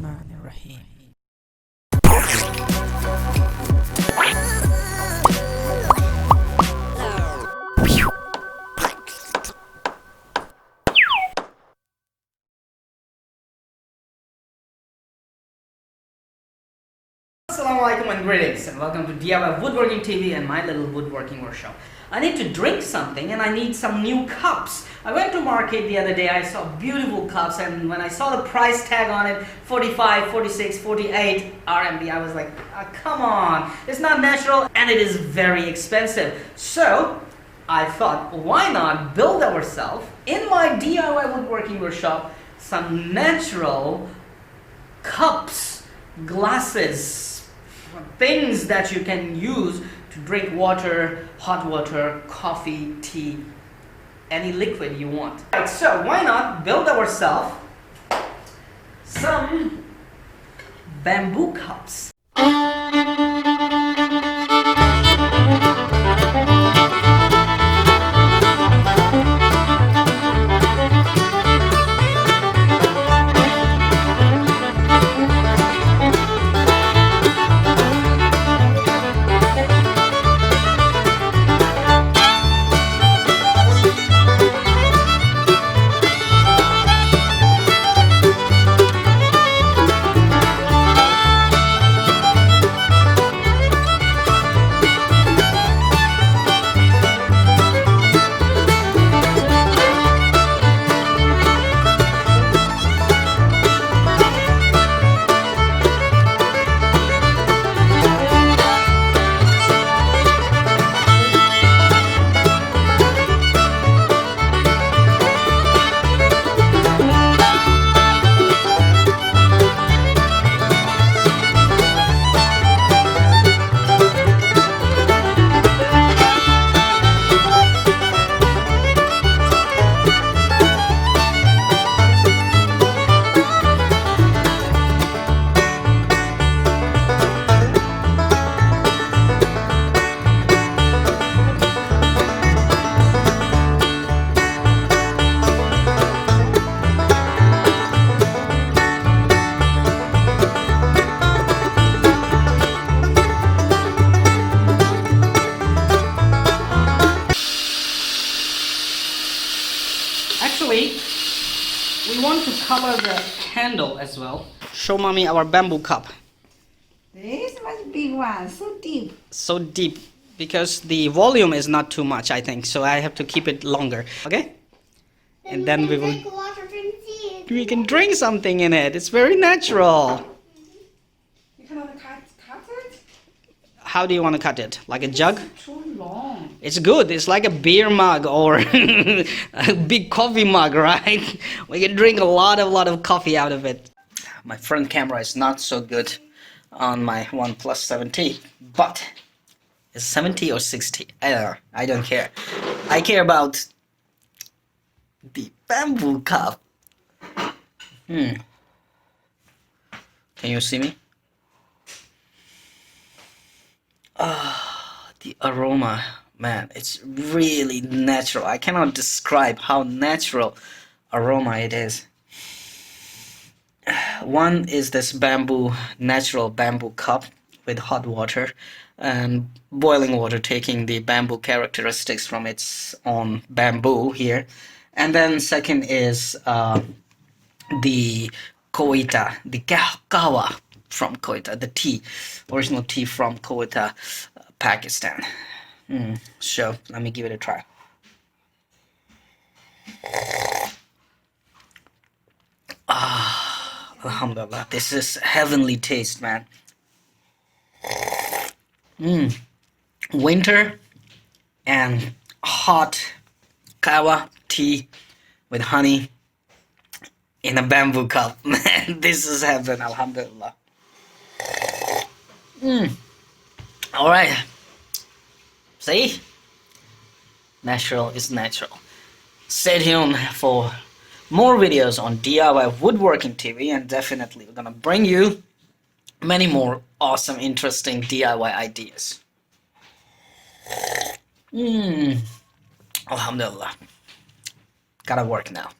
Bismillahirrahmanirrahim. Assalamualaikum and greetings, and welcome to DIY Woodworking TV and my little woodworking workshop. I need to drink something and I need some new cups. I went to market the other day, I saw beautiful cups, and when I saw the price tag on it, 45, 46, 48 RMB, I was like, come on, it's not natural and it is very expensive. So I thought, why not build ourselves in my DIY woodworking workshop some natural cups, glasses, things that you can use to drink water, hot water, coffee, tea, any liquid you want. Right, so why not build ourselves some bamboo cups. Actually, we want to cover the handle as well. Show mommy our bamboo cup. This was big one, so deep. So deep because the volume is not too much, I think. So I have to keep it longer. Okay? And then we will. We can drink something in it. It's very natural. You can only cut it? How do you want to cut it? Like a jug? Too long. It's good. It's like a beer mug or a big coffee mug, right? We can drink a lot of coffee out of it. My front camera is not so good on my OnePlus 7T, but it's 70 or 60. I don't know. I don't care. I care about the bamboo cup. Can you see me? The aroma, man, it's really natural. I cannot describe how natural aroma it is. One is this natural bamboo cup with hot water and boiling water, taking the bamboo characteristics from its own bamboo here. And then second is the Koita, the kawa from Koita, the tea, original tea from Koita, Pakistan. So let me give it a try. Alhamdulillah, this is heavenly taste, man. Winter and hot kawa tea with honey in a bamboo cup. Man, this is heaven, alhamdulillah. Alright. See? Natural is natural. Stay tuned for more videos on DIY Woodworking TV, and definitely we're gonna bring you many more awesome, interesting DIY ideas. Alhamdulillah. Gotta work now.